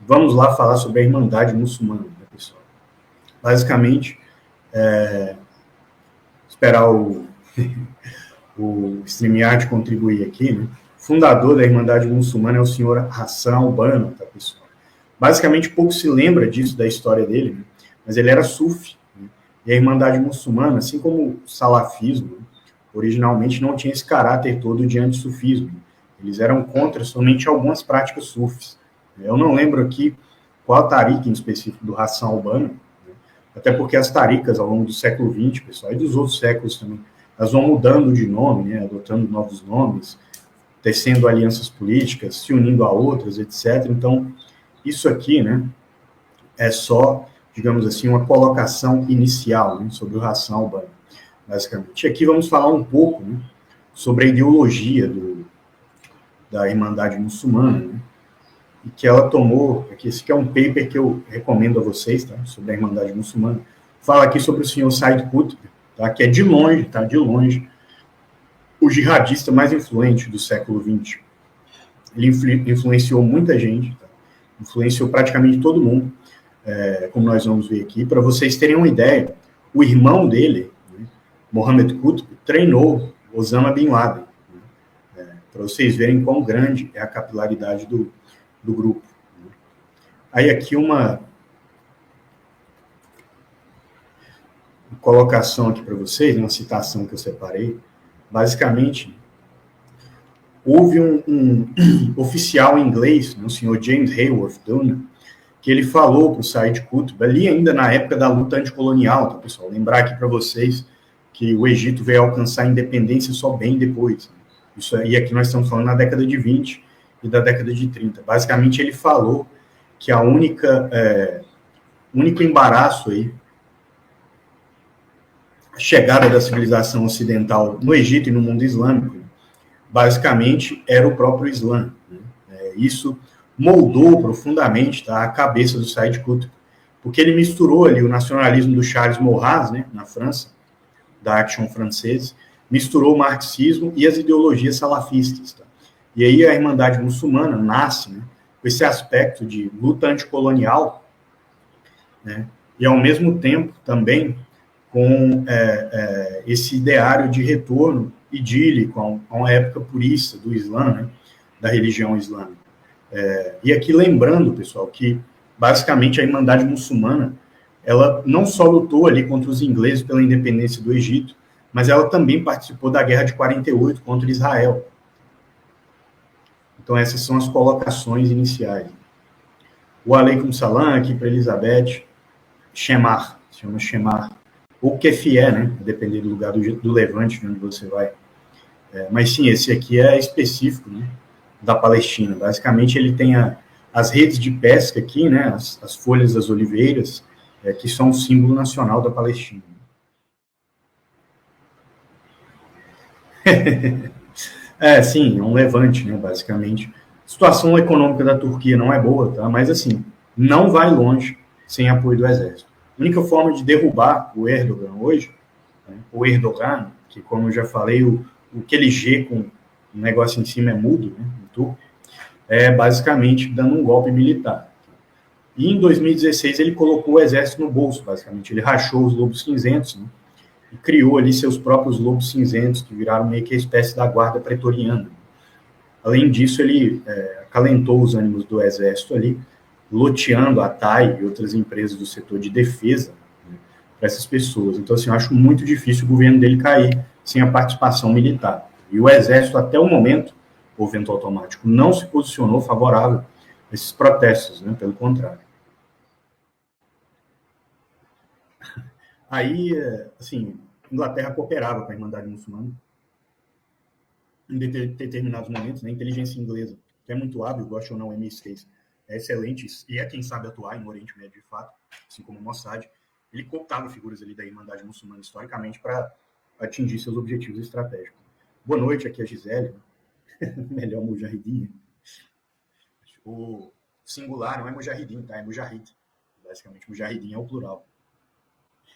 Vamos lá falar sobre a Irmandade Muçulmana, né, pessoal? Basicamente, esperar o StreamYard contribuir aqui, né? O fundador da Irmandade Muçulmana é o senhor Hassan al-Banna, tá, pessoal? Basicamente, pouco se lembra disso, da história dele, né? Mas ele era sufi, né? E a Irmandade Muçulmana, assim como o salafismo, originalmente não tinha esse caráter todo de antissufismo. Eles eram contra somente algumas práticas sufis. Eu não lembro aqui qual tarica em específico do Hassan al-Banna, né? Até porque as taricas ao longo do século XX, pessoal, e dos outros séculos também, elas vão mudando de nome, né? Adotando novos nomes, tecendo alianças políticas, se unindo a outras, etc. Então, isso aqui, né, é só, digamos assim, uma colocação inicial, né, sobre o Hassan al-Banna, basicamente. E aqui vamos falar um pouco, né, sobre a ideologia da Irmandade Muçulmana, né, e que ela tomou, esse aqui é um paper que eu recomendo a vocês, tá, sobre a Irmandade Muçulmana. Fala aqui sobre o senhor Said Qutb, tá, que é de longe, o jihadista mais influente do século XX. Ele influenciou muita gente, tá, influenciou praticamente todo mundo, como nós vamos ver aqui. Para vocês terem uma ideia, o irmão dele, né, Mohammed Qutb, treinou Osama Bin Laden, né, para vocês verem quão grande é a capilaridade do grupo. Aí aqui uma colocação aqui para vocês, uma citação que eu separei. Basicamente, houve um oficial inglês, né, o senhor James Hayworth Dunn, que ele falou para o Said Qutb, ali ainda na época da luta anticolonial, tá, pessoal? Lembrar aqui para vocês que o Egito veio alcançar a independência só bem depois. Né? Isso aí, aqui nós estamos falando na década de 20 e da década de 30. Basicamente, ele falou que o único embaraço aí, a chegada da civilização ocidental no Egito e no mundo islâmico, basicamente, era o próprio Islã. Né? Isso moldou profundamente, tá, a cabeça do Said Qutb, porque ele misturou ali o nacionalismo do Charles Maurras, né, na França, da Action francesa, misturou o marxismo e as ideologias salafistas. Tá? E aí a Irmandade Muçulmana nasce, né, com esse aspecto de luta anticolonial, né, e ao mesmo tempo também com esse ideário de retorno idílico a uma época purista do Islã, né, da religião islâmica. E aqui lembrando, pessoal, que basicamente a Irmandade Muçulmana, ela não só lutou ali contra os ingleses pela independência do Egito, mas ela também participou da Guerra de 48 contra Israel. Então essas são as colocações iniciais. O Aleikum Salam aqui para Elizabeth, Shemar, se chama Shemar, ou Kefié, né, a depender do lugar do Levante, onde você vai. Mas sim, esse aqui é específico, né, da Palestina. Basicamente, ele tem as redes de pesca aqui, né, as folhas das oliveiras, que são o símbolo nacional da Palestina. Sim, é um levante, né, basicamente. A situação econômica da Turquia não é boa, tá? Mas, assim, não vai longe sem apoio do exército. A única forma de derrubar o Erdogan hoje, né, o Erdogan, que, como eu já falei, aquele G com o negócio em cima é mudo, né, em turco, é basicamente dando um golpe militar. E em 2016 ele colocou o exército no bolso, basicamente. Ele rachou os lobos cinzentos, né, e criou ali seus próprios lobos cinzentos, que viraram meio que a espécie da guarda pretoriana. Além disso, ele acalentou os ânimos do exército ali, loteando a TAI e outras empresas do setor de defesa, né, para essas pessoas. Então, assim, eu acho muito difícil o governo dele cair sem a participação militar. E o exército, até o momento, o vento automático, não se posicionou favorável a esses protestos, né, pelo contrário. Aí, assim, Inglaterra cooperava com a Irmandade Muçulmana em determinados momentos, né, a inteligência inglesa, que é muito hábil, gosta ou não, MI6, é excelente e é quem sabe atuar no Oriente Médio de fato, assim como o Mossad. Ele cooptava figuras ali da Irmandade Muçulmana historicamente para atingir seus objetivos estratégicos. Boa noite, aqui é a Gisele, melhor Mujahideen. O singular não é Mujahideen, tá? É Mujahid. Basicamente, Mujahideen é o plural.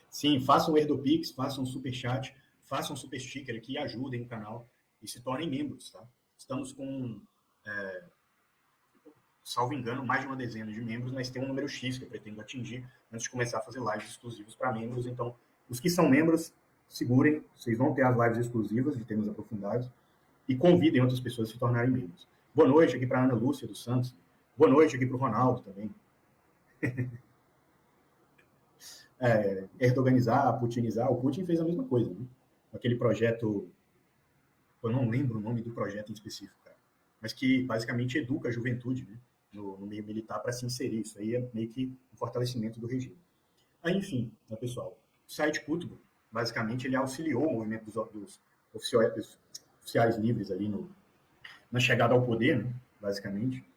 Sim, façam o Erdopix, façam um superchat, façam um super sticker aqui, ajudem o canal e se tornem membros, tá? Estamos com, salvo engano, mais de uma dezena de membros, mas tem um número X que eu pretendo atingir antes de começar a fazer lives exclusivas para membros. Então, os que são membros, segurem, vocês vão ter as lives exclusivas de temas aprofundados e convidem outras pessoas a se tornarem membros. Boa noite aqui para a Ana Lúcia dos Santos. Boa noite aqui para o Ronaldo também. Erdoganizar, putinizar. O Putin fez a mesma coisa, né? Aquele projeto, eu não lembro o nome do projeto em específico, cara, mas que basicamente educa a juventude, né, no meio militar para se inserir. Isso aí é meio que um fortalecimento do regime. Aí, enfim, né, pessoal, o site Kutubo, basicamente, ele auxiliou o movimento dos oficiais livres ali na chegada ao poder, né, basicamente.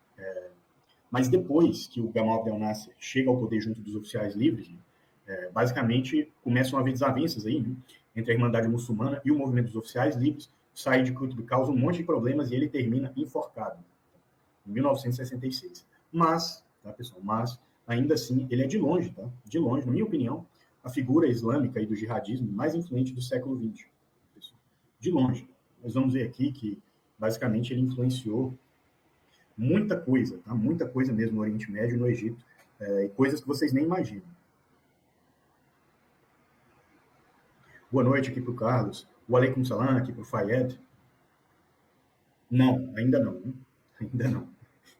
Mas depois que o Gamal Abdel Nasser chega ao poder junto dos oficiais livres, né, basicamente começam a haver desavenças aí, né, entre a Irmandade Muçulmana e o movimento dos oficiais livres. O Said Qutb causa um monte de problemas e ele termina enforcado em 1966. Mas, tá, pessoal, mas ainda assim ele é de longe, tá? De longe, na minha opinião, a figura islâmica e do jihadismo mais influente do século XX. De longe. Nós vamos ver aqui que basicamente ele influenciou muita coisa, tá? Muita coisa mesmo no Oriente Médio e no Egito, e coisas que vocês nem imaginam. Boa noite aqui para o Carlos. O Aleikum Salam aqui para o Fayed. Não, ainda não. Né? Ainda não.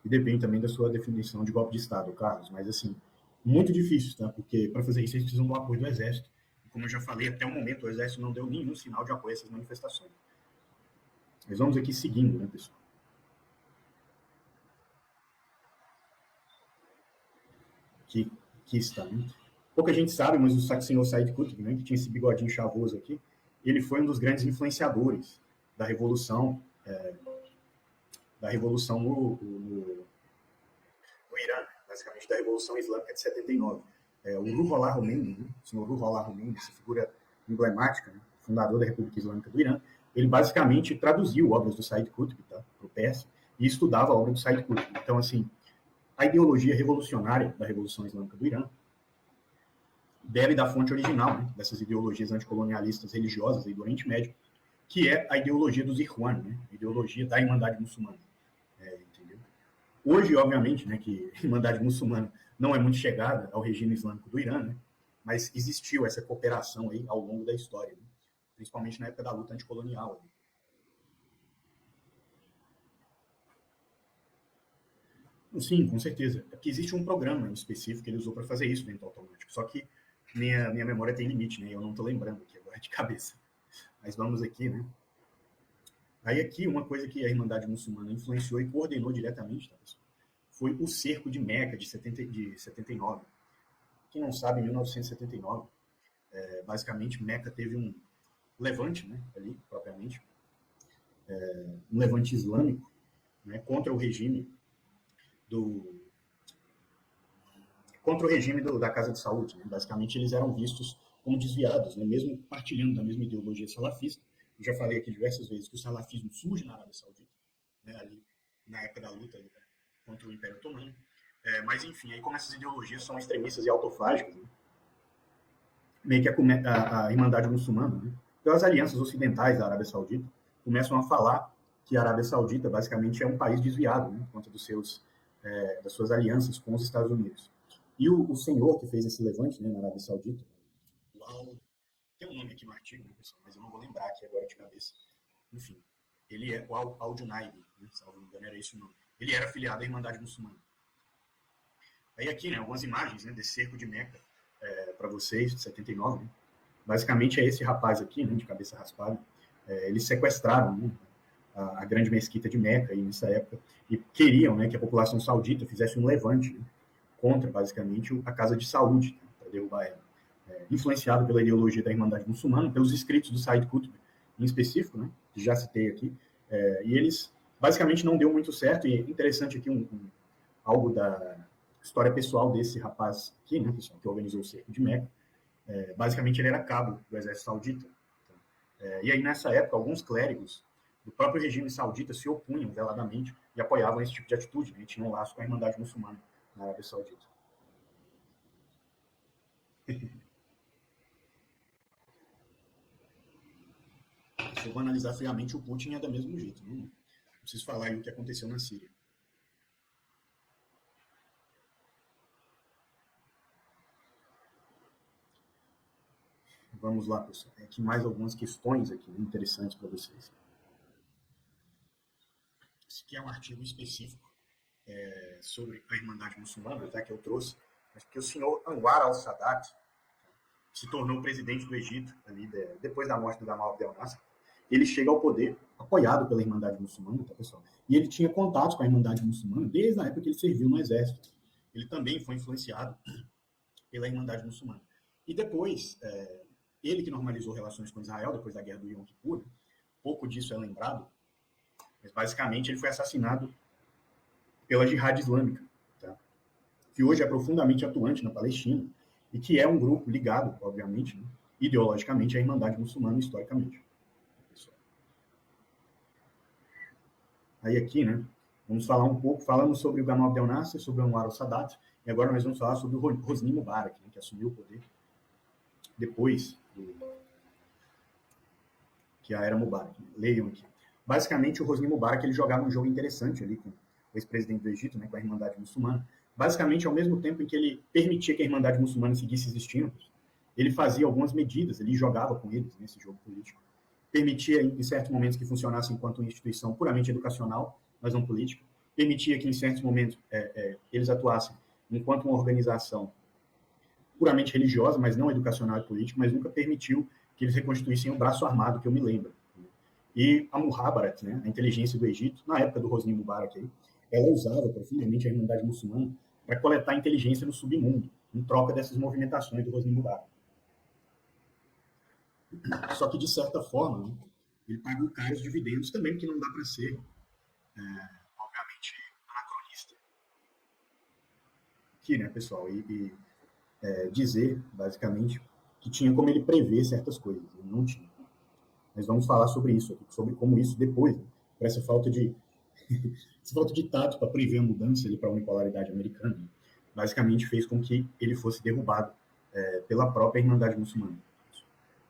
E depende também da sua definição de golpe de Estado, Carlos. Mas, assim, muito difícil, tá? Porque para fazer isso, eles precisam do apoio do Exército. E, como eu já falei, até o momento, o Exército não deu nenhum sinal de apoio a essas manifestações. Mas vamos aqui seguindo, né, pessoal? Que está, né? Pouca gente sabe, mas o senhor Said Qutb, né, que tinha esse bigodinho chavoso aqui, ele foi um dos grandes influenciadores da revolução, no Irã, basicamente da Revolução Islâmica de 79. O Ruhollah Khomeini, né, o senhor Ruhollah Khomeini, essa figura emblemática, né, fundador da República Islâmica do Irã, ele basicamente traduziu obras do Said Qutb, tá, para o persa e estudava a obra do Said Qutb. Então, assim, a ideologia revolucionária da Revolução Islâmica do Irã bebe da fonte original, né, dessas ideologias anticolonialistas religiosas aí do Oriente Médio, que é a ideologia dos Ikhwan, né, a ideologia da Irmandade Muçulmana. Entendeu? Hoje, obviamente, né, que a Irmandade Muçulmana não é muito chegada ao regime islâmico do Irã, né, mas existiu essa cooperação aí ao longo da história, né, principalmente na época da luta anticolonial. Sim, com certeza. É porque existe um programa em específico que ele usou para fazer isso dentro do automático. Só que minha memória tem limite, né? Eu não estou lembrando aqui agora de cabeça. Mas vamos aqui, né? Aí aqui uma coisa que a Irmandade Muçulmana influenciou e coordenou diretamente, tá, pessoal, foi o cerco de Meca de 79. Quem não sabe, em 1979, basicamente Meca teve um levante, né, ali propriamente, um levante islâmico, né, contra o regime do contra o regime da Casa de Saúde. Né? Basicamente, eles eram vistos como desviados, né? Mesmo partilhando da mesma ideologia salafista. Eu já falei aqui diversas vezes que o salafismo surge na Arábia Saudita, né? Ali na época da luta ali, contra o Império Otomano. Mas, enfim, aí como essas ideologias são extremistas e autofágicas, né? Meio que a Irmandade Muçulmana, né? Pelas alianças ocidentais da Arábia Saudita, começam a falar que a Arábia Saudita basicamente é um país desviado, né, por conta das suas alianças com os Estados Unidos. E o senhor que fez esse levante, né, na Arábia Saudita, tem um nome aqui no artigo, né, pessoal, mas eu não vou lembrar aqui agora de cabeça. Enfim, ele é o Al-Junaid, né, se não me engano era esse o nome. Ele era afiliado à Irmandade Muçulmana. Aí aqui, né, algumas imagens, né, desse cerco de Meca para vocês, de 79, né? Basicamente é esse rapaz aqui, né, de cabeça raspada. Eles sequestraram, né, a grande mesquita de Meca aí nessa época e queriam, né, que a população saudita fizesse um levante, né, contra basicamente a Casa de Saúde, né, para derrubar ela. Influenciado pela ideologia da Irmandade Muçulmana, pelos escritos do Said Qutb em específico, né, que já citei aqui, e eles basicamente não deu muito certo. E é interessante aqui algo da história pessoal desse rapaz aqui, né, pessoal, que organizou o cerco de Meca. Basicamente ele era cabo do exército saudita. E aí nessa época alguns clérigos do próprio regime saudita se opunham veladamente e apoiavam esse tipo de atitude, né, e tinham um laço com a Irmandade Muçulmana na Arábia Saudita. Se eu vou analisar friamente, o Putin é do mesmo jeito. Não preciso falar aí o que aconteceu na Síria. Vamos lá, pessoal. Tem aqui mais algumas questões aqui, né, interessantes para vocês. Esse aqui é um artigo específico sobre a Irmandade Muçulmana, tá, que eu trouxe, mas porque o senhor Anwar al-Sadat se tornou presidente do Egito ali depois da morte do Gamal Abdel Nasser. Ele chega ao poder apoiado pela Irmandade Muçulmana, tá, pessoal? E ele tinha contatos com a Irmandade Muçulmana desde a época que ele serviu no exército. Ele também foi influenciado pela Irmandade Muçulmana. E depois, ele que normalizou relações com Israel depois da guerra do Yom Kippur, pouco disso é lembrado, mas basicamente ele foi assassinado pela Jihad Islâmica, tá? Que hoje é profundamente atuante na Palestina e que é um grupo ligado, obviamente, né, ideologicamente à Irmandade Muçulmana historicamente. Aí aqui, né, vamos falar um pouco, falamos sobre o Gamal Abdel Nasser, sobre o Anwar al-Sadat, e agora nós vamos falar sobre o Hosni Mubarak, né, que assumiu o poder depois que a era Mubarak. Né? Leiam aqui. Basicamente, o Hosni Mubarak ele jogava um jogo interessante ali com o ex-presidente do Egito, né, com a Irmandade Muçulmana. Basicamente, ao mesmo tempo em que ele permitia que a Irmandade Muçulmana seguisse existindo, ele fazia algumas medidas, ele jogava com eles nesse jogo político. Permitia, em certos momentos, que funcionasse enquanto uma instituição puramente educacional, mas não política. Permitia que, em certos momentos, eles atuassem enquanto uma organização puramente religiosa, mas não educacional e política, mas nunca permitiu que eles reconstituíssem o braço armado, que eu me lembro. E a Muhabarat, né, a inteligência do Egito, na época do Hosni Mubarak, aí, ela usava profundamente a Irmandade Muçulmana para coletar inteligência no submundo, em troca dessas movimentações do Hosni Mubarak. Só que, de certa forma, né, ele pagou caros dividendos também, porque não dá para ser, obviamente, anacronista. Aqui, né, pessoal, dizer, basicamente, que tinha como ele prever certas coisas. Ele não tinha. Mas vamos falar sobre isso aqui, sobre como isso depois, né, por essa falta de tato para prever a mudança para a unipolaridade americana, né, basicamente fez com que ele fosse derrubado pela própria Irmandade Muçulmana.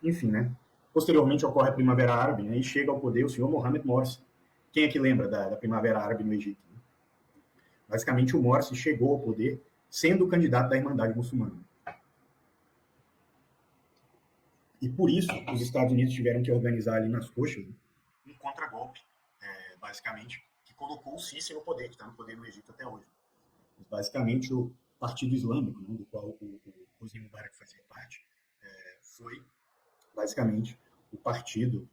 Enfim, né? Posteriormente ocorre a Primavera Árabe, né, e chega ao poder o senhor Mohamed Morsi. Quem é que lembra da Primavera Árabe no Egito? Né? Basicamente, o Morsi chegou ao poder sendo o candidato da Irmandade Muçulmana. E por isso, os Estados Unidos tiveram que organizar ali nas coxas um contragolpe, basicamente, que colocou o Sisi no poder, que está no poder no Egito até hoje. Mas, basicamente, o Partido Islâmico, né, do qual o Hosni Mubarak fazia parte, foi, basicamente, o partido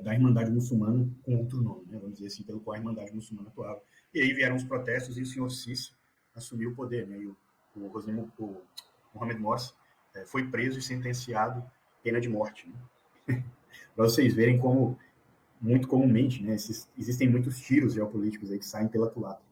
da Irmandade Muçulmana com outro nome, né, vamos dizer assim, pelo qual a Irmandade Muçulmana atuava. E aí vieram os protestos e o senhor Sisi assumiu o poder, né, e o Mohamed Morsi foi preso e sentenciado pena de morte. Né? Para vocês verem como, muito comumente, né, existem muitos tiros geopolíticos aí que saem pela culatra.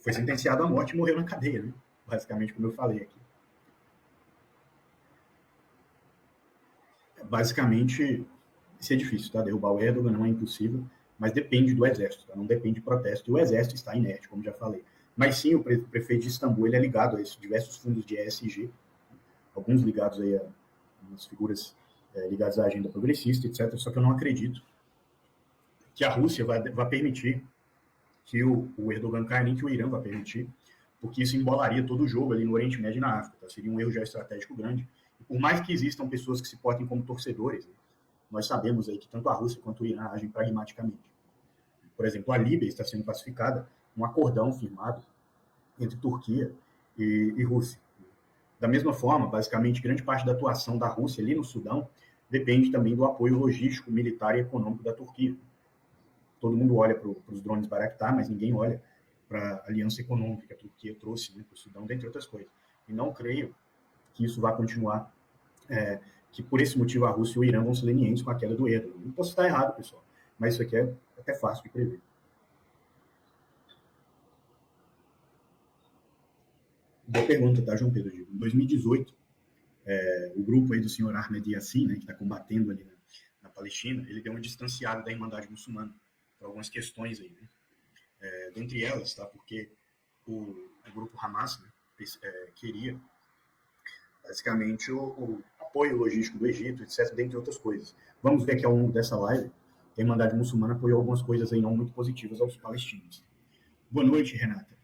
foi sentenciado à morte e morreu na cadeia, né? Basicamente, como eu falei aqui. Basicamente, isso é difícil, tá? Derrubar o Erdogan não é impossível, mas depende do exército, tá? Não depende de protesto. E o exército está inerte, como já falei. Mas sim, o prefeito de Istambul ele é ligado a esses diversos fundos de ESG, alguns ligados aí a umas figuras ligadas à agenda progressista, etc. Só que eu não acredito que a Rússia vai permitir que o Erdogan caia, nem que o Irã vai permitir, porque isso embolaria todo o jogo ali no Oriente Médio e na África. Tá? Seria um erro geoestratégico grande. E por mais que existam pessoas que se portem como torcedores, né, nós sabemos aí que tanto a Rússia quanto o Irã agem pragmaticamente. Por exemplo, a Líbia está sendo classificada um acordão firmado entre Turquia e Rússia. Da mesma forma, basicamente, grande parte da atuação da Rússia ali no Sudão depende também do apoio logístico, militar e econômico da Turquia. Todo mundo olha para os drones Bayraktar, mas ninguém olha para a aliança econômica que a Turquia trouxe, né, para o Sudão, dentre outras coisas. E não creio que isso vá continuar, que por esse motivo a Rússia e o Irã vão ser lenientes com a queda do Erdogan. Não posso estar errado, pessoal, mas isso aqui é até fácil de prever. Boa pergunta, tá, João Pedro? Em 2018, o grupo aí do senhor Ahmed Yassin, né, que está combatendo ali na Palestina, ele deu uma distanciada da Irmandade Muçulmana por algumas questões aí, né? Dentre elas, tá, porque o grupo Hamas, né, queria basicamente o apoio logístico do Egito, etc., dentre outras coisas. Vamos ver que ao longo dessa live, a Irmandade Muçulmana apoiou algumas coisas aí não muito positivas aos palestinos. Boa noite, Renata.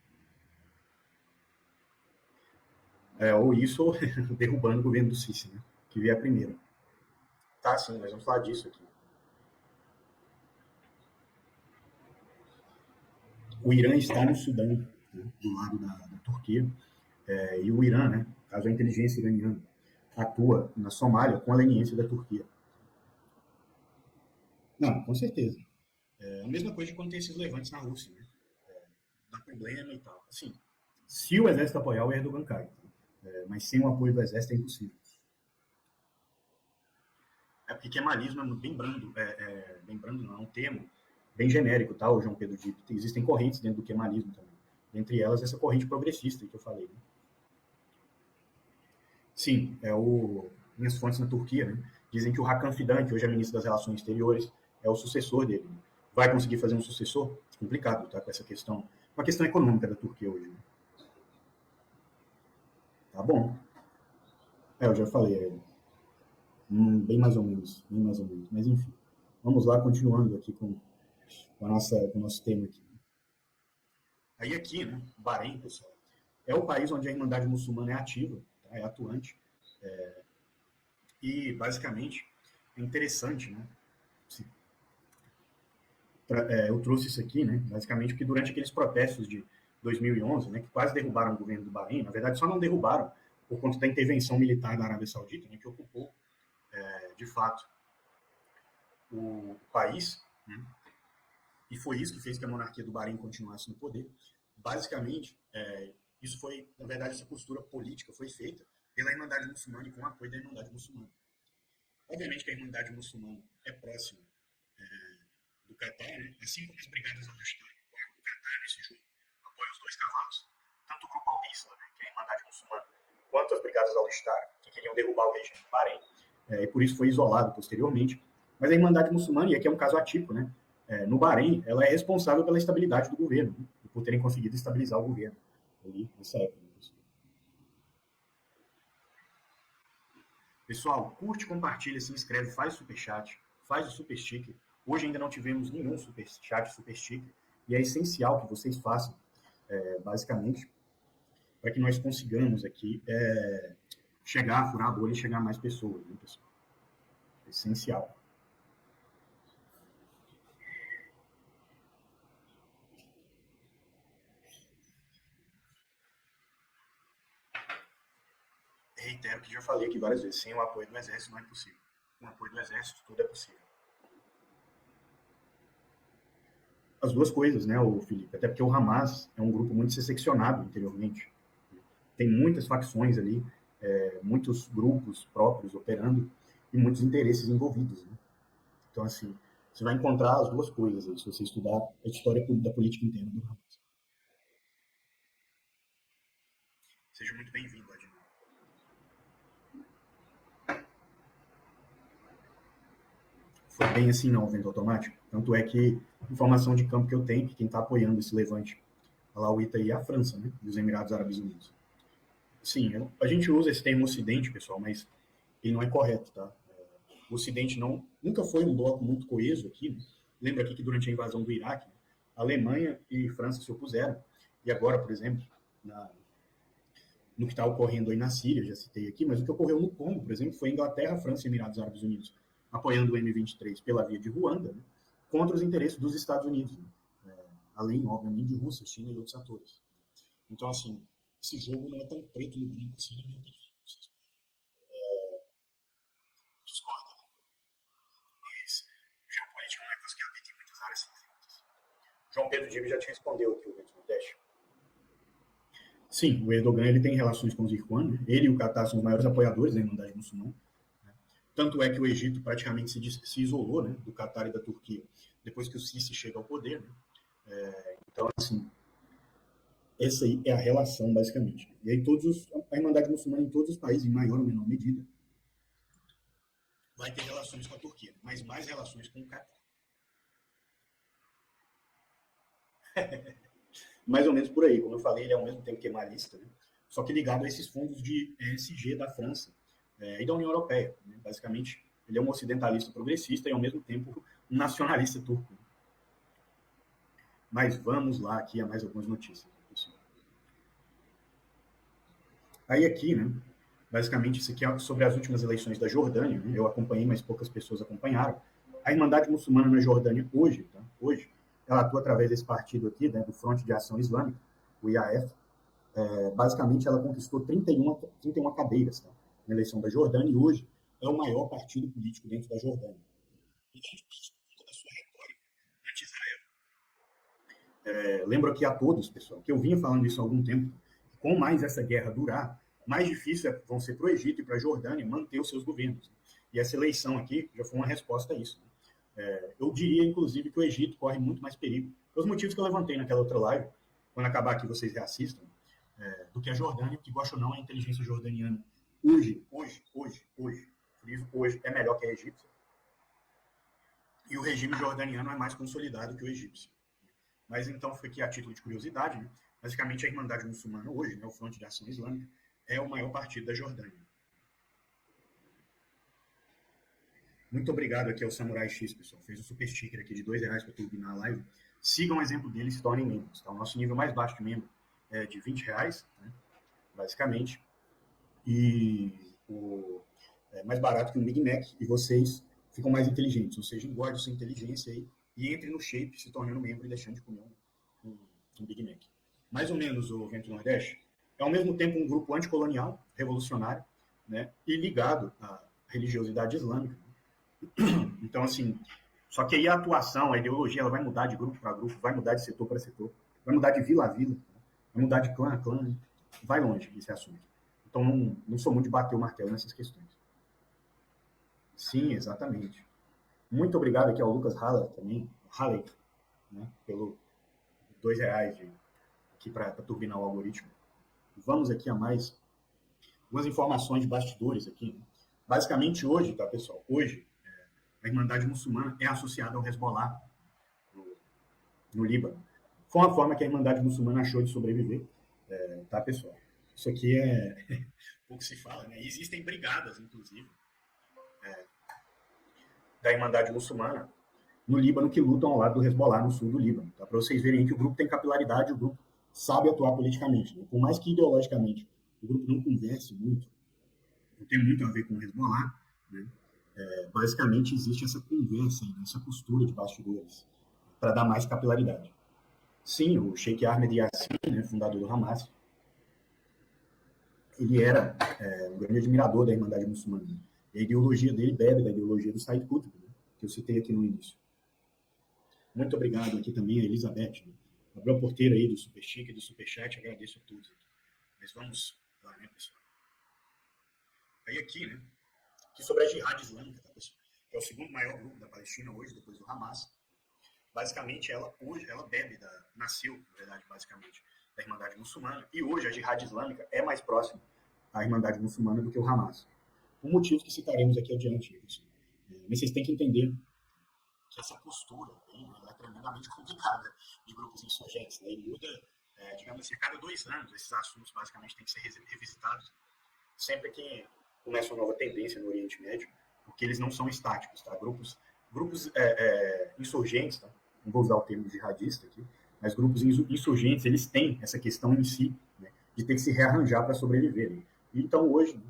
Ou isso, ou derrubando o governo do Sisi, né, que vier primeiro. Tá, sim, nós vamos falar disso aqui. O Irã está no Sudão, né, do lado da Turquia, e o Irã, né, caso a inteligência iraniana, atua na Somália com a leniência da Turquia. Não, com certeza. É a mesma coisa de quando tem esses levantes na Rússia, né? Dá problema e tal. Assim, se o exército apoiar, o Erdogan cai. Mas sem o apoio do exército é impossível. É porque kemalismo é bem brando, bem brando não, é um termo bem genérico, tá, o João Pedro Dito. Existem correntes dentro do kemalismo também. Entre elas, essa corrente progressista que eu falei. Né? Sim, minhas fontes na Turquia, né, dizem que o Hakan Fidan, que hoje é ministro das Relações Exteriores, é o sucessor dele. Né? Vai conseguir fazer um sucessor? Complicado, tá, com essa questão. Uma questão econômica da Turquia hoje. Né? Tá bom. Eu já falei, bem mais ou menos, bem mais ou menos. Mas enfim, vamos lá, continuando aqui com o nosso tema aqui. Aí aqui, né, Bahrein, pessoal, é o país onde a Irmandade Muçulmana é ativa, tá, é atuante, e basicamente é interessante, né, eu trouxe isso aqui, né, basicamente porque durante aqueles protestos de 2011, né, que quase derrubaram o governo do Bahrein, na verdade só não derrubaram por conta da intervenção militar da Arábia Saudita, né, que ocupou, de fato, o país, né, e foi isso que fez que a monarquia do Bahrein continuasse no poder. Basicamente, isso foi, na verdade, essa postura política foi feita pela Irmandade Muçulmana e com o apoio da Irmandade Muçulmana. Obviamente que a Irmandade Muçulmana é próxima do Catar, né? Assim como as Brigadas al-Nusra, o Catar nesse jogo apoia os dois cavalos, tanto o grupo al-Isla, né, que é a Irmandade Muçulmana, quanto as Brigadas al-Nusra, que queriam derrubar o regime do Bahrein, e por isso foi isolado posteriormente. Mas a Irmandade Muçulmana, e aqui é um caso atípico, né? No Bahrein, ela é responsável pela estabilidade do governo, né, e por terem conseguido estabilizar o governo ali nessa época. Pessoal, curte, compartilha, se inscreve, faz o superchat, faz o super sticker. Hoje ainda não tivemos nenhum superchat, super sticker, e é essencial que vocês façam, basicamente, para que nós consigamos aqui chegar, furar a bolha e chegar a mais pessoas, né, pessoal? É essencial. Reitero que já falei aqui várias vezes, sem o apoio do Exército não é possível. Com o apoio do Exército, tudo é possível. As duas coisas, né, o Felipe? Até porque o Hamas é um grupo muito seccionado interiormente. Tem muitas facções ali, muitos grupos próprios operando e muitos interesses envolvidos. Né? Então, assim, você vai encontrar as duas coisas aí, se você estudar a história da política interna do Hamas. Seja muito bem-vindo, Adnan. Foi bem assim não, vento automático. Tanto é que, informação de campo que eu tenho, que quem está apoiando esse levante alauíta aí é a França, né, e os Emirados Árabes Unidos. Sim, a gente usa esse termo Ocidente, pessoal, mas ele não é correto, tá? O Ocidente nunca foi um bloco muito coeso aqui. Né? Lembra aqui que durante a invasão do Iraque, a Alemanha e França se opuseram. E agora, por exemplo, no que está ocorrendo aí na Síria, já citei aqui, mas o que ocorreu no Congo, por exemplo, foi Inglaterra, França e Emirados Árabes Unidos apoiando o M23 pela via de Ruanda, né, contra os interesses dos Estados Unidos, né, além, obviamente, de Rússia, China e outros atores. Então, assim, esse jogo não é tão preto no branco assim, na minha opinião. Vocês discordam, mas geopolítica é um negócio que habita em muitas áreas cinzentas. João Pedro Dibe já te respondeu aqui o Vento Nordeste. Sim, o Erdogan ele tem relações com os Irquan, né? Ele e o Qatar são os maiores apoiadores da Irmandade Muçulmana. Né? Tanto é que o Egito praticamente se isolou, né, do Qatar e da Turquia depois que o Sisi chega ao poder. Né? Então, assim, essa aí é a relação, basicamente. E aí a Irmandade Muçulmana em todos os países, em maior ou menor medida, vai ter relações com a Turquia, mas mais relações com o Qatar. Mais ou menos por aí. Como eu falei, ele é ao mesmo tempo kemalista, né? Só que ligado a esses fundos de ESG da França e da União Europeia. Né? Basicamente, ele é um ocidentalista progressista e, ao mesmo tempo, um nacionalista turco. Mas vamos lá aqui a mais algumas notícias. Pessoal. Aí aqui, né, basicamente, isso aqui é sobre as últimas eleições da Jordânia. Né? Eu acompanhei, mas poucas pessoas acompanharam. A Irmandade Muçulmana na Jordânia hoje, tá? Hoje, ela atua através desse partido aqui, né, do Fronte de Ação Islâmica, o IAF. Basicamente, ela conquistou 31 cadeiras, tá? Na eleição da Jordânia e hoje é o maior partido político dentro da Jordânia. E dentro disso, toda a sua retórica anti-Israel. Lembro aqui a todos, pessoal, que eu vinha falando isso há algum tempo, que com mais essa guerra durar, mais difícil vão ser para o Egito e para a Jordânia manter os seus governos. E essa eleição aqui já foi uma resposta a isso. Eu diria, inclusive, que o Egito corre muito mais perigo, pelos motivos que eu levantei naquela outra live, quando acabar aqui vocês reassistam, do que a Jordânia, que gosta ou não, a inteligência jordaniana hoje é melhor que a egípcia. E o regime jordaniano é mais consolidado que o egípcio. Mas então foi aqui a título de curiosidade, né? Basicamente a Irmandade Muçulmana hoje, né, o Fronte de Ação Islâmica, é o maior partido da Jordânia. Muito obrigado aqui ao Samurai X, pessoal. Fez um super sticker aqui de R$2 para turbinar a live. Sigam o exemplo dele e se tornem membros. Tá? O nosso nível mais baixo de membro é de R$20, né? Basicamente. E é mais barato que um Big Mac. E vocês ficam mais inteligentes. Ou seja, engordem sua inteligência aí e entrem no shape, se tornando membro e deixando de comer um Big Mac. Mais ou menos o Vento Nordeste é ao mesmo tempo um grupo anticolonial, revolucionário, né? E ligado à religiosidade islâmica. Então, assim, só que aí a atuação, a ideologia, ela vai mudar de grupo para grupo, vai mudar de setor para setor, vai mudar de vila a vila, vai mudar de clã a clã, né? Vai longe esse assunto. Então, não sou muito de bater o martelo nessas questões. Sim, exatamente. Muito obrigado aqui ao Lucas Haller também, né, pelo R$2 aqui para turbinar o algoritmo. Vamos aqui a mais algumas informações de bastidores aqui. Né? Basicamente hoje, tá, pessoal? Hoje, a Irmandade Muçulmana é associada ao Hezbollah no Líbano. Foi uma forma que a Irmandade Muçulmana achou de sobreviver, tá, pessoal? Isso aqui pouco se fala, né? Existem brigadas, inclusive, da Irmandade Muçulmana no Líbano que lutam ao lado do Hezbollah no sul do Líbano. Tá? Para vocês verem que o grupo tem capilaridade, o grupo sabe atuar politicamente. Né? Por mais que ideologicamente o grupo não converse muito, não tem muito a ver com o Hezbollah, né? Basicamente existe essa conversa, essa costura de bastidores para dar mais capilaridade. Sim, o Sheikh Ahmed Yassin, né, fundador do Hamas, ele era um grande admirador da Irmandade Muçulmana. E a ideologia dele bebe da ideologia do Said Qutb, né, que eu citei aqui no início. Muito obrigado aqui também a Elizabeth, né, abriu a porteira aí do Super Chique e do Super Chat, agradeço a todos aqui. Mas vamos lá, né, pessoal? Aí aqui, né, aqui sobre a Jihad Islâmica, tá, pessoal? Que é o segundo maior grupo da Palestina hoje, depois do Hamas. Basicamente, ela bebe nasceu, na verdade, basicamente, da Irmandade Muçulmana, e hoje a Jihad Islâmica é mais próxima à Irmandade Muçulmana do que o Hamas. Por motivos que citaremos aqui adiante. Mas vocês têm que entender que essa postura ela é tremendamente complicada de grupos insurgentes. Né? E muda, digamos assim, a cada 2 anos, esses assuntos basicamente têm que ser revisitados sempre que começa uma nova tendência no Oriente Médio, porque eles não são estáticos. Tá? Grupos insurgentes, tá? Não vou usar o termo jihadista aqui, mas grupos insurgentes, eles têm essa questão em si, né, de ter que se rearranjar para sobreviver. Né? Então, hoje,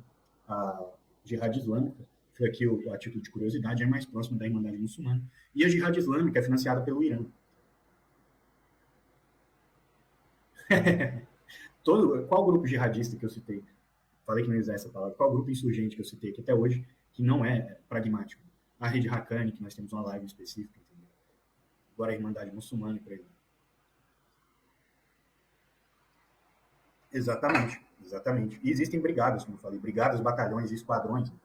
a Jihad Islâmica, foi aqui a título de curiosidade, é mais próximo da Irmandade Muçulmana. E a Jihad Islâmica é financiada pelo Irã. Qual grupo jihadista que eu citei? Falei que não ia usar essa palavra. Qual grupo insurgente que eu citei aqui até hoje que não é pragmático? A Rede Haqqani, que nós temos uma live específica, entendeu? Agora a Irmandade Muçulmana, por exemplo. Exatamente, exatamente. E existem brigadas, como eu falei, brigadas, batalhões e esquadrões, né,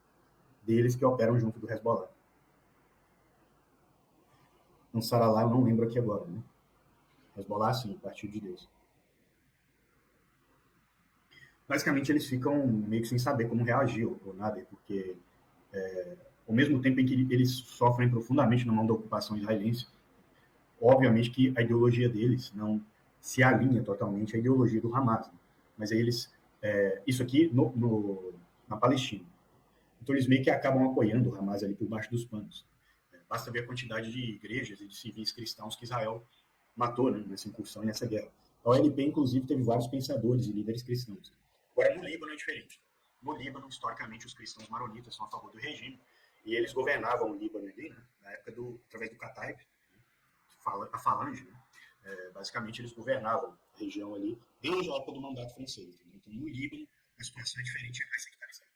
deles que operam junto do Hezbollah. Ansarallah eu não lembro aqui agora, né? Hezbollah, sim, Partido de Deus. Basicamente, eles ficam meio que sem saber como reagir ou nada, porque ao mesmo tempo em que eles sofrem profundamente na mão da ocupação israelense, obviamente que a ideologia deles não se alinha totalmente à ideologia do Hamas, né? Mas aí eles, isso aqui na Palestina. Então eles meio que acabam apoiando o Hamas ali por baixo dos panos. Basta ver a quantidade de igrejas e de civis cristãos que Israel matou, né, nessa incursão e nessa guerra. A OLP, inclusive, teve vários pensadores e líderes cristãos. Agora, no Líbano é diferente. No Líbano, historicamente, os cristãos maronitas são a favor do regime e eles governavam o Líbano ali, né, na época através do Kataib, a Falange, né, basicamente eles governavam a região ali desde a época do mandato francês. Entendeu? Então, no Líbano, a situação é diferente, é mais sectarizada.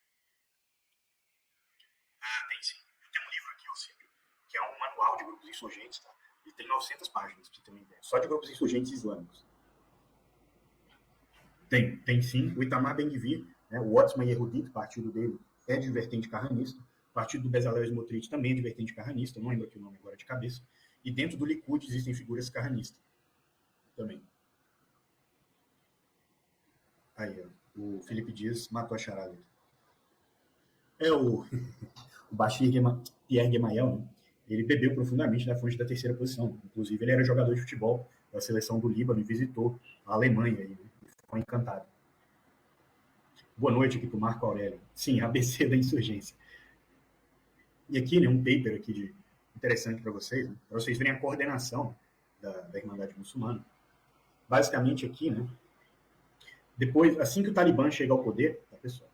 Ah, tem sim. Eu tenho um livro aqui, ó, Silvio, que é um manual de grupos insurgentes, tá? Ele tem 900 páginas, pra você ter uma ideia. Só de grupos insurgentes islâmicos. Tem sim. O Itamar Ben-Gvir, né, o Otzma Yehudit, partido dele, é de vertente carranista. O partido do Bezalel Smotrich também é de vertente carranista, não lembro aqui o nome agora de cabeça. E dentro do Likud existem figuras carranistas também. Aí, ó, o Felipe Dias matou a charada. É o Bashir Pierre Gemayel, né? Ele bebeu profundamente da fonte da terceira posição. Inclusive, ele era jogador de futebol da seleção do Líbano e visitou a Alemanha. Aí, né? E ficou encantado. Boa noite aqui para o Marco Aurélio. Sim, ABC da insurgência. E aqui, né, um paper aqui interessante para vocês verem a coordenação da Irmandade Muçulmana. Basicamente aqui, né, depois, assim que o Talibã chega ao poder, tá, pessoal,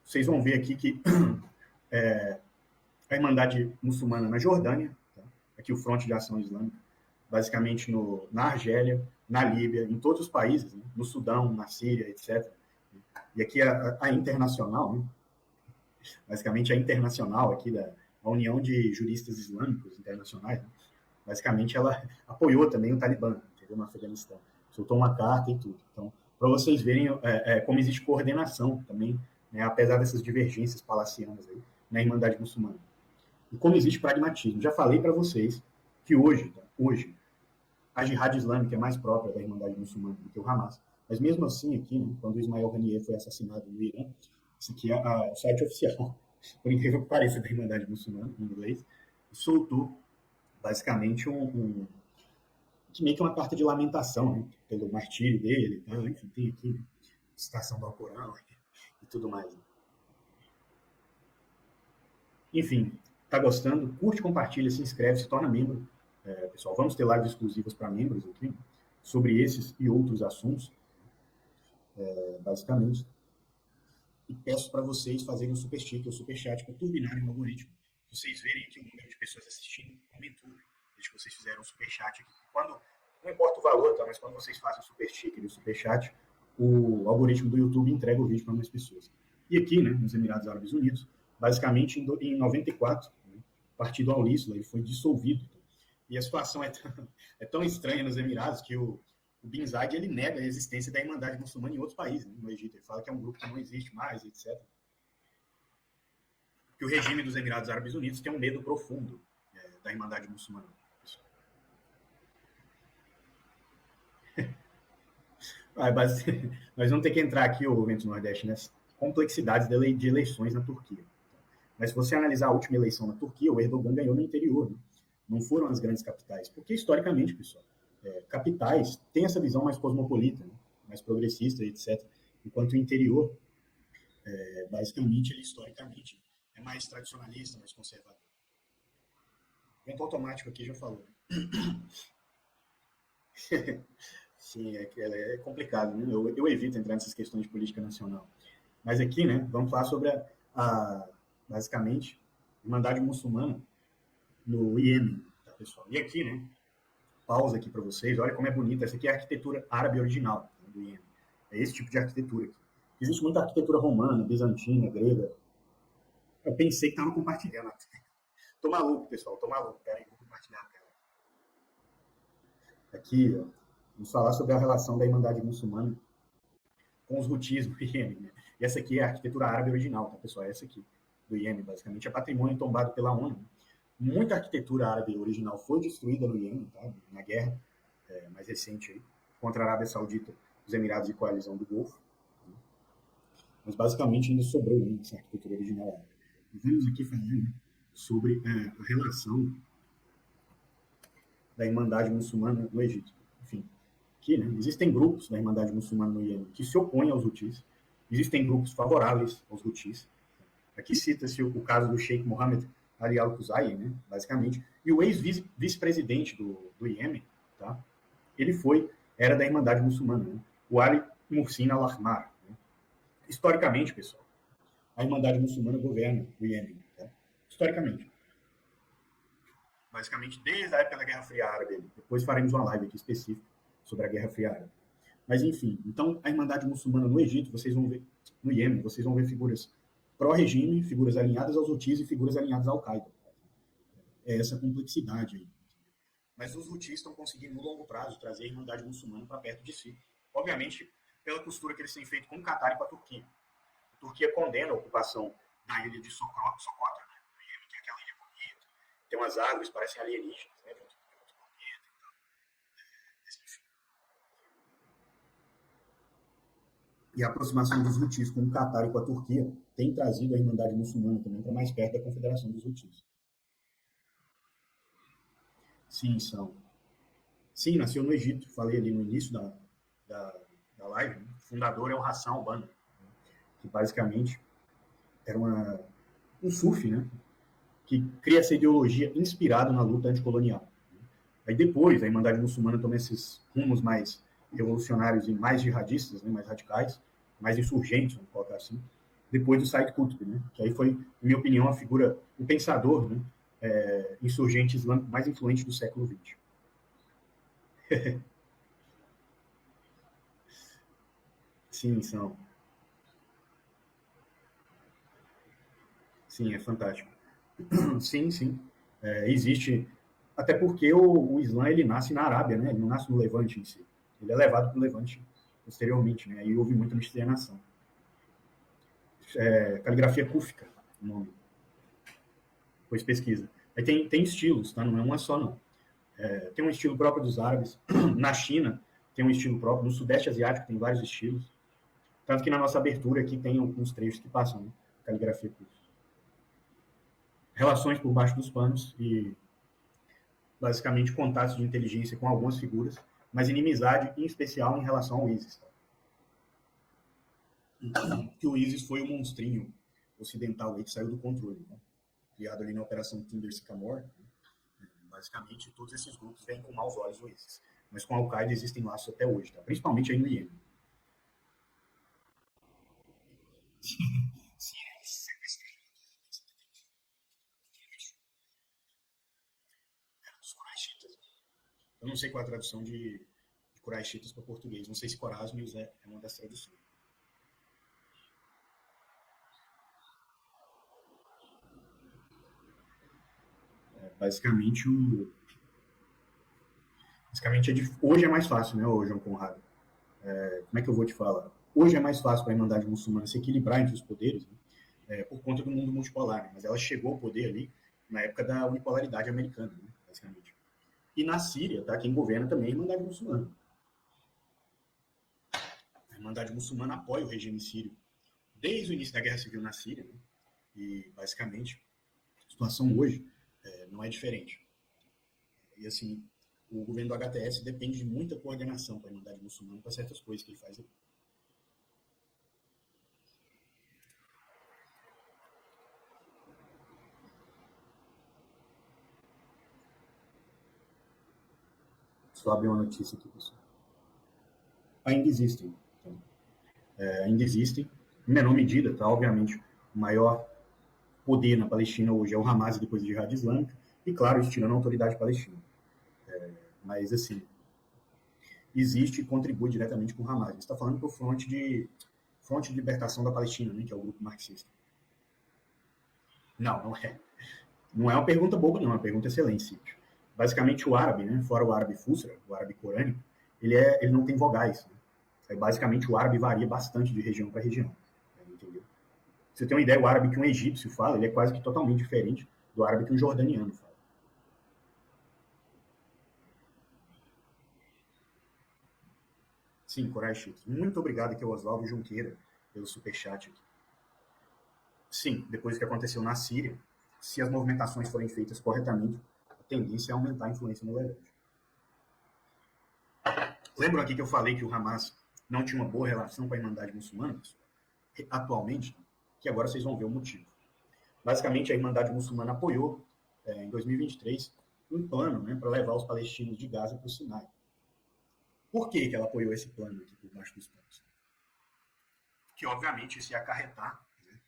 vocês vão ver aqui que a Irmandade Muçulmana na Jordânia, tá, aqui o Fronte de Ação Islâmica, basicamente na Argélia, na Líbia, em todos os países, né, no Sudão, na Síria, etc. E aqui a internacional, né, basicamente a internacional aqui da União de Juristas Islâmicos Internacionais, né, basicamente ela apoiou também o Talibã, entendeu, no Afeganistão. Soltou uma carta e tudo. Então, para vocês verem como existe coordenação também, né, apesar dessas divergências palacianas aí, na Irmandade Muçulmana. E como existe pragmatismo. Já falei para vocês que hoje, a Jihad Islâmica é mais própria da Irmandade Muçulmana do que o Hamas. Mas mesmo assim, aqui, né, quando o Ismael Haniyeh foi assassinado no Irã, isso aqui é o site oficial, por incrível que pareça, da Irmandade Muçulmana, em inglês, soltou basicamente que meio que uma carta de lamentação, né, pelo martírio dele, tá? Enfim, tem aqui, né, citação do Alcorão e tudo mais. Enfim, tá gostando? Curte, compartilha, se inscreve, se torna membro. Pessoal, vamos ter lives exclusivas para membros aqui, sobre esses e outros assuntos, basicamente. E peço para vocês fazerem um super stick ou super chat para turbinarem o algoritmo. Vocês verem aqui o número de pessoas assistindo aumentou, desde que vocês fizeram um super chat aqui. Não importa o valor, tá? Mas quando vocês fazem o super stick e o super chat, o algoritmo do YouTube entrega o vídeo para mais pessoas. E aqui, né, nos Emirados Árabes Unidos, basicamente em 94, né, o Partido Al-Isla ele foi dissolvido. E a situação é tão estranha nos Emirados que o Bin Zayed ele nega a existência da Irmandade Muçulmana em outros países, né, no Egito. Ele fala que é um grupo que não existe mais, etc. Que o regime dos Emirados Árabes Unidos tem um medo profundo da Irmandade Muçulmana. Nós vamos ter que entrar aqui, o Ventos Nordeste, nas complexidades de eleições na Turquia. Mas se você analisar a última eleição na Turquia, o Erdogan ganhou no interior, né? Não foram as grandes capitais, porque historicamente, pessoal, capitais têm essa visão mais cosmopolita, né? Mais progressista, etc. Enquanto o interior, basicamente, ele historicamente é mais tradicionalista, mais conservador. O vento automático aqui já falou. Sim, é complicado, né? Eu evito entrar nessas questões de política nacional. Mas aqui, né, vamos falar sobre basicamente, a Irmandade Muçulmana no Iêmen, tá, pessoal? E aqui, né, pausa aqui para vocês, olha como é bonita, essa aqui é a arquitetura árabe original, né, do Iêmen. É esse tipo de arquitetura aqui. Existe muita arquitetura romana, bizantina, grega. Eu pensei que estava compartilhando. Tô maluco, pessoal, tô maluco. Peraí, vou compartilhar a tela. Aqui, ó, vamos falar sobre a relação da Irmandade Muçulmana com os Houthis do Iêmen. Né? E essa aqui é a arquitetura árabe original, tá, pessoal? Essa aqui, do Iêmen, basicamente. É patrimônio tombado pela ONU. Muita arquitetura árabe original foi destruída no Iêmen, tá? Na guerra mais recente aí, contra a Arábia Saudita, os Emirados e Coalizão do Golfo. Né? Mas basicamente ainda sobrou, né, essa arquitetura original árabe. E vamos aqui falar, né, sobre a relação da Irmandade Muçulmana no Egito. Enfim, aqui, né, existem grupos da Irmandade Muçulmana no Iêmen que se opõem aos Houthis, existem grupos favoráveis aos Houthis. Aqui cita-se o caso do Sheikh Mohammed Ali Al-Qusay, né, basicamente, e o ex-vice-presidente do Iêmen, tá, ele era da Irmandade Muçulmana, né, o Ali Mursin Al-Ahmar. Né. Historicamente, pessoal, a Irmandade Muçulmana governa o Iêmen, tá, historicamente. Basicamente, desde a época da Guerra Fria Árabe. Depois faremos uma live aqui específica sobre a Guerra Fria Árabe. Mas, enfim, então, a Irmandade Muçulmana no Egito, vocês vão ver, no Iêmen, vocês vão ver figuras pró-regime, figuras alinhadas aos Houthis e figuras alinhadas à Al-Qaeda. É essa complexidade aí. Mas os Houthis estão conseguindo, no longo prazo, trazer a Irmandade Muçulmana para perto de si. Obviamente, pela costura que eles têm feito com o Catar e com a Turquia. A Turquia condena a ocupação da ilha de Socotra, né? No Iêmen tem aquela ilha bonita, tem umas árvores, parecem alienígenas, né? Muito bonita e tal. E a aproximação dos Houthis com o Catar e com a Turquia tem trazido a Irmandade Muçulmana também para mais perto da Confederação dos Houthis. Sim, são. Sim, nasceu no Egito. Falei ali no início da live. Né? O fundador é o Hassan al-Banna, que basicamente era um sufi, né? Que cria essa ideologia inspirada na luta anticolonial. Aí depois a Irmandade Muçulmana toma esses rumos mais revolucionários e mais jihadistas, né? Mais radicais, mais insurgentes, vamos colocar assim, depois do Said Qutb, né? Que aí foi, na minha opinião, a figura, o pensador, né? Insurgente islâmico mais influente do século XX. Sim, são. Sim, é fantástico. Sim, sim. Existe. Até porque o Islã ele nasce na Arábia, né? Ele não nasce no Levante em si. Ele é levado para o Levante posteriormente, né? Aí houve muita miscigenação. Caligrafia cúfica, o nome. Depois pesquisa. Aí tem estilos, tá? Não é uma só, não. Tem um estilo próprio dos árabes. Na China tem um estilo próprio. No Sudeste Asiático tem vários estilos. Tanto que na nossa abertura aqui tem alguns trechos que passam, né? Caligrafia cúfica. Relações por baixo dos panos e basicamente contatos de inteligência com algumas figuras, mas inimizade em especial em relação ao ISIS. Que o ISIS foi o monstrinho ocidental aí que saiu do controle, né? Criado ali na Operação Tinder Sycamore. Basicamente, todos esses grupos vêm com maus olhos o ISIS. Mas com a Al-Qaeda existem laços até hoje, tá? Principalmente aí no Iêmen. Os Quraishitas. Eu não sei qual é a tradução de Quraishitas para português. Não sei se Corasmios é uma das traduções. Basicamente, hoje é mais fácil, né, João Conrado? Como é que eu vou te falar? Hoje é mais fácil para a Irmandade Muçulmana se equilibrar entre os poderes, né, por conta do mundo multipolar, né, mas ela chegou ao poder ali na época da unipolaridade americana, né, basicamente. E na Síria, tá, quem governa também é a Irmandade Muçulmana. Irmandade Muçulmana apoia o regime sírio desde o início da Guerra Civil na Síria, né? E, basicamente, a situação hoje não é diferente. E, assim, o governo do HTS depende de muita coordenação com a Irmandade Muçulmana para certas coisas que ele faz aqui. Só abrir uma notícia aqui, pessoal. Ainda existem. Então, ainda existem, em menor medida, tá? Obviamente, o maior poder na Palestina hoje é o Hamas e depois a Jihad Islâmica, e, claro, isso tirando a autoridade palestina. Mas, assim, existe e contribui diretamente com o Hamas. A gente está falando do Fronte de Libertação da Palestina, né, que é o grupo marxista. Não, não é. Não é uma pergunta boba, não, é uma pergunta excelente. Basicamente, o árabe, né, fora o árabe fusra, o árabe corânico, ele não tem vogais. Né? Aí, basicamente, o árabe varia bastante de região para região. Entendeu? Você tem uma ideia, o árabe que um egípcio fala, ele é quase que totalmente diferente do árabe que um jordaniano fala. Sim, Corais Chiques. Muito obrigado aqui ao Oswaldo Junqueira pelo superchat aqui. Sim, depois do que aconteceu na Síria, se as movimentações forem feitas corretamente, a tendência é aumentar a influência no Levante. Lembram aqui que eu falei que o Hamas não tinha uma boa relação com a Irmandade Muçulmana, pessoal? Atualmente, que agora vocês vão ver o motivo. Basicamente, a Irmandade Muçulmana apoiou, em 2023, um plano, né, para levar os palestinos de Gaza para o Sinai. Por que ela apoiou esse plano aqui por baixo dos panos? Que, obviamente, isso ia acarretar, né,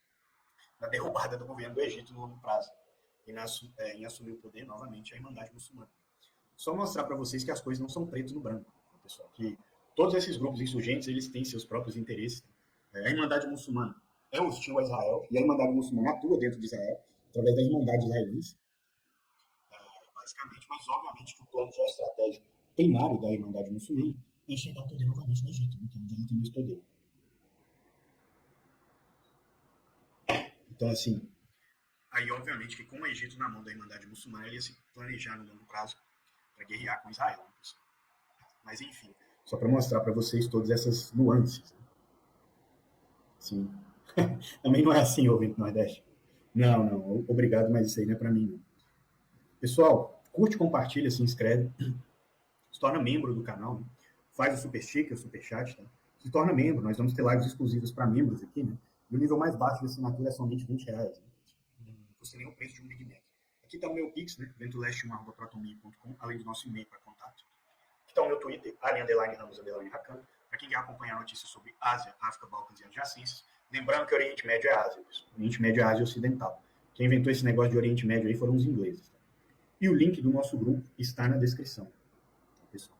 na derrubada do governo do Egito no longo prazo e em assumir o poder novamente a Irmandade Muçulmana. Só mostrar para vocês que as coisas não são preto no branco, né, pessoal, que todos esses grupos insurgentes eles têm seus próprios interesses. A Irmandade Muçulmana é hostil a Israel e a Irmandade Muçulmana atua dentro de Israel através da Irmandade Israelense, basicamente, mas obviamente que o plano geoestratégico primário da Irmandade Muçulmana é chegar ao poder novamente no Egito, né, que é onde ela tem mais poder. Então, assim, aí obviamente que com o Egito na mão da Irmandade Muçulmana, ele ia se planejar no longo prazo para guerrear com Israel. Né, mas enfim, só para mostrar para vocês todas essas nuances. Né? Sim. Também não é assim, ouvinte Nordeste. Não, não, obrigado, mas isso aí não é para mim. Não. Pessoal, curte, compartilha, se inscreve, se torna membro do canal, né? Faz o super sticker, o super chat, tá? Se torna membro, nós vamos ter lives exclusivas para membros aqui, né? E o nível mais baixo de assinatura é somente R$20. Né? Não custa nem o preço de um Big Mac. Aqui está o meu Pix, né? ventoleste1@protonmail.com, além do nosso e-mail para contato. Aqui está o meu Twitter, _Ramos_Rakan, para quem quer acompanhar notícias sobre Ásia, África, Balcãs e adjacências. Lembrando que o Oriente Médio é Ásia. O Oriente Médio é Ásia Ocidental. Quem inventou esse negócio de Oriente Médio aí foram os ingleses. Tá? E o link do nosso grupo está na descrição. Tá, pessoal?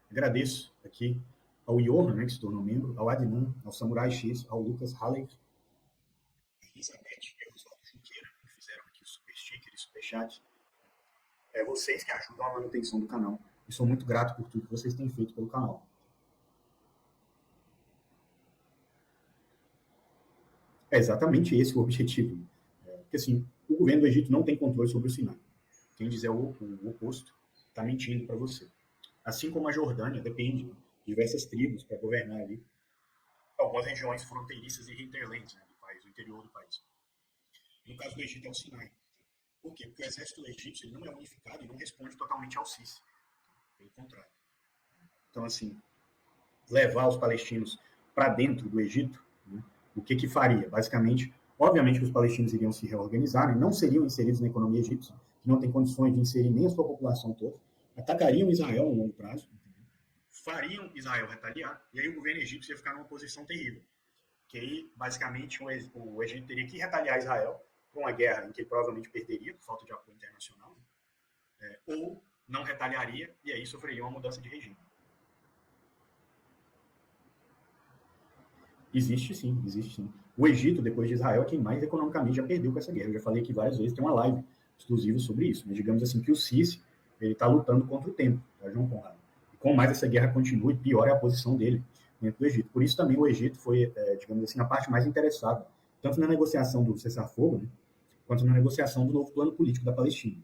Agradeço aqui ao Johan, né, que se tornou membro, ao Adnan, ao Samurai X, ao Lucas Haller, a Elizabeth e ao Oswaldo Junqueira, que fizeram aqui o super sticker e super chat. É vocês que ajudam a manutenção do canal. E sou muito grato por tudo que vocês têm feito pelo canal. É exatamente esse o objetivo. Porque, assim, o governo do Egito não tem controle sobre o Sinai. Quem dizer o oposto está mentindo para você. Assim como a Jordânia depende de diversas tribos para governar ali algumas regiões fronteiriças e hinterlands, né, do país, do interior do país. No caso do Egito é o Sinai. Por quê? Porque o exército egípcio ele não é unificado e não responde totalmente ao Sisi. Pelo contrário. Então, assim, levar os palestinos para dentro do Egito, né, o que faria? Basicamente, obviamente que os palestinos iriam se reorganizar, né, não seriam inseridos na economia egípcia, que não tem condições de inserir nem a sua população toda, atacariam Israel no longo prazo, entendeu? Fariam Israel retaliar, e aí o governo egípcio ia ficar numa posição terrível. Que aí, basicamente, o Egito teria que retaliar Israel com uma guerra em que ele provavelmente perderia, por falta de apoio internacional, ou não retaliaria, e aí sofreria uma mudança de regime. Existe sim, existe sim. O Egito, depois de Israel, é quem mais economicamente já perdeu com essa guerra. Eu já falei aqui várias vezes, tem uma live exclusiva sobre isso. Mas digamos assim que o Sisi ele está lutando contra o tempo, tá, João Conrado? E quanto mais essa guerra continue, pior é a posição dele dentro do Egito. Por isso também o Egito foi, digamos assim, a parte mais interessada, tanto na negociação do cessar-fogo, né, quanto na negociação do novo plano político da Palestina.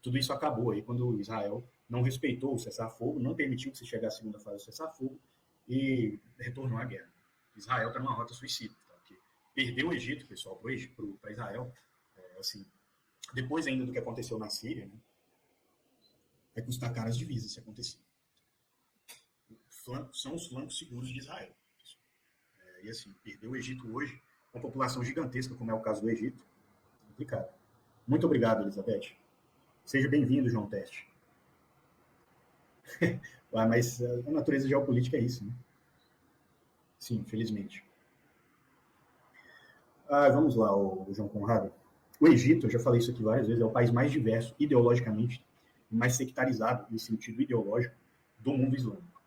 Tudo isso acabou aí quando Israel não respeitou o cessar-fogo, não permitiu que se chegasse à segunda fase do cessar-fogo, e retornou à guerra. Israel está numa rota suicida, tá? Porque perdeu o Egito, pessoal, para Israel, assim, depois ainda do que aconteceu na Síria, né, vai custar caras divisas se acontecer. São os flancos seguros de Israel. E assim, perder o Egito hoje, com uma população gigantesca, como é o caso do Egito, é complicado. Muito obrigado, Elizabeth. Seja bem-vindo, João Teste. Mas a natureza geopolítica é isso, né? Sim, infelizmente. Vamos lá, o João Conrado. O Egito, eu já falei isso aqui várias vezes, é o país mais diverso ideologicamente, mais sectarizado no sentido ideológico do mundo islâmico.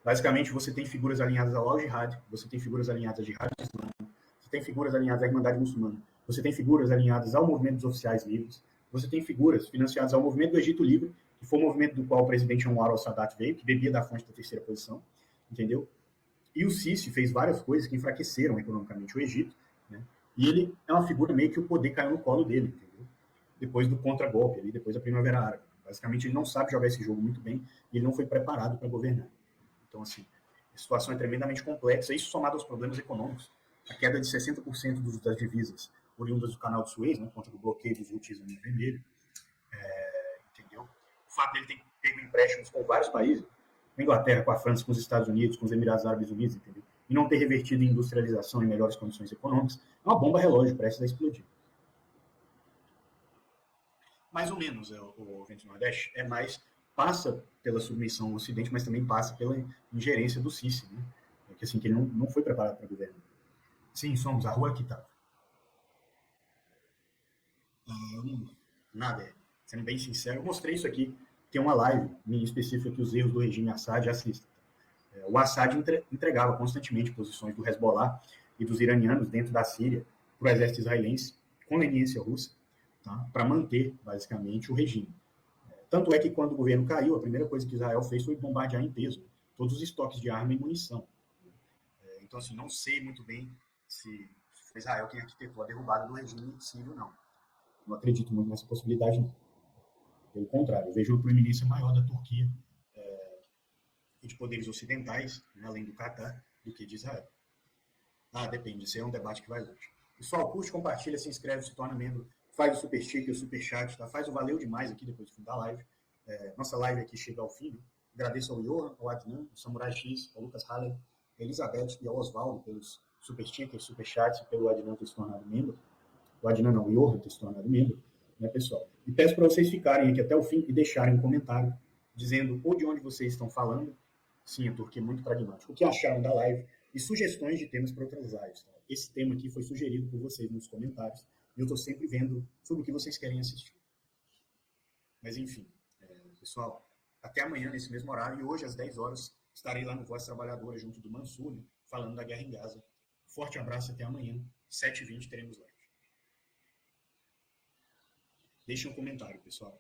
Basicamente, você tem figuras alinhadas ao Al-Jihad, você tem figuras alinhadas ao Jihad Islâmico, você tem figuras alinhadas à Irmandade Muçulmana, você tem figuras alinhadas ao Movimento dos Oficiais Livres, você tem figuras financiadas ao Movimento do Egito Livre, que foi o movimento do qual o presidente Anwar al-Sadat veio, que bebia da fonte da terceira posição, entendeu? E o Sisi fez várias coisas que enfraqueceram economicamente o Egito, né? E ele é uma figura meio que o poder caiu no colo dele, entendeu? Depois do contragolpe, ali, depois da Primavera Árabe. Basicamente, ele não sabe jogar esse jogo muito bem e ele não foi preparado para governar. Então, assim, a situação é tremendamente complexa, isso somado aos problemas econômicos, a queda de 60% das divisas oriundas do canal de Suez, né, contra o bloqueio dos Houthis no Mar Vermelho, entendeu? O fato dele ter pego empréstimos com vários países, com a Inglaterra, com a França, com os Estados Unidos, com os Emirados Árabes Unidos, entendeu? E não ter revertido em industrialização em melhores condições econômicas, é uma bomba relógio prestes a explodir. Mais ou menos, o Vento do Nordeste é mais passa pela submissão ao Ocidente, mas também passa pela ingerência do Sisi, né? Que assim, que ele não foi preparado para governo. Sim, somos a rua que tá. Nada, sendo bem sincero, eu mostrei isso aqui. Tem uma live minha específica que os erros do regime Assad, assista. O Assad entregava constantemente posições do Hezbollah e dos iranianos dentro da Síria para o exército israelense, com leniência russa, tá? Para manter, basicamente, o regime. Tanto é que quando o governo caiu, a primeira coisa que Israel fez foi bombardear em peso todos os estoques de arma e munição. Então, assim, não sei muito bem se foi Israel quem arquitetou a derrubada do regime sírio, não. Não acredito muito nessa possibilidade, não. Pelo contrário, eu vejo uma proeminência maior da Turquia e de poderes ocidentais, né, além do Catar, do que de Israel. Depende, isso aí é um debate que vai longe. Pessoal, curte, compartilha, se inscreve, se torna membro, faz o super sticker, o super chat, tá? Faz o valeu demais aqui depois do fim da live. Nossa live aqui chega ao fim. Né? Agradeço ao Johan, ao Adnan, ao Samurai X, ao Lucas Haller, a Elizabeth e ao Oswaldo pelos super stickers, super chats e pelo Adnan ter se tornado membro. O Adnan não, o Johan ter se tornado membro, né, pessoal? E peço para vocês ficarem aqui até o fim e deixarem um comentário dizendo ou de onde vocês estão falando. Sim, a Turquia é muito pragmático. O que acharam da live e sugestões de temas para outras lives. Tá? Esse tema aqui foi sugerido por vocês nos comentários e eu estou sempre vendo sobre o que vocês querem assistir. Mas enfim, pessoal, até amanhã nesse mesmo horário e hoje às 10 horas estarei lá no Voz Trabalhadora junto do Mansur, né, falando da guerra em Gaza. Forte abraço, até amanhã, 7h20 teremos live. Deixem um comentário, pessoal.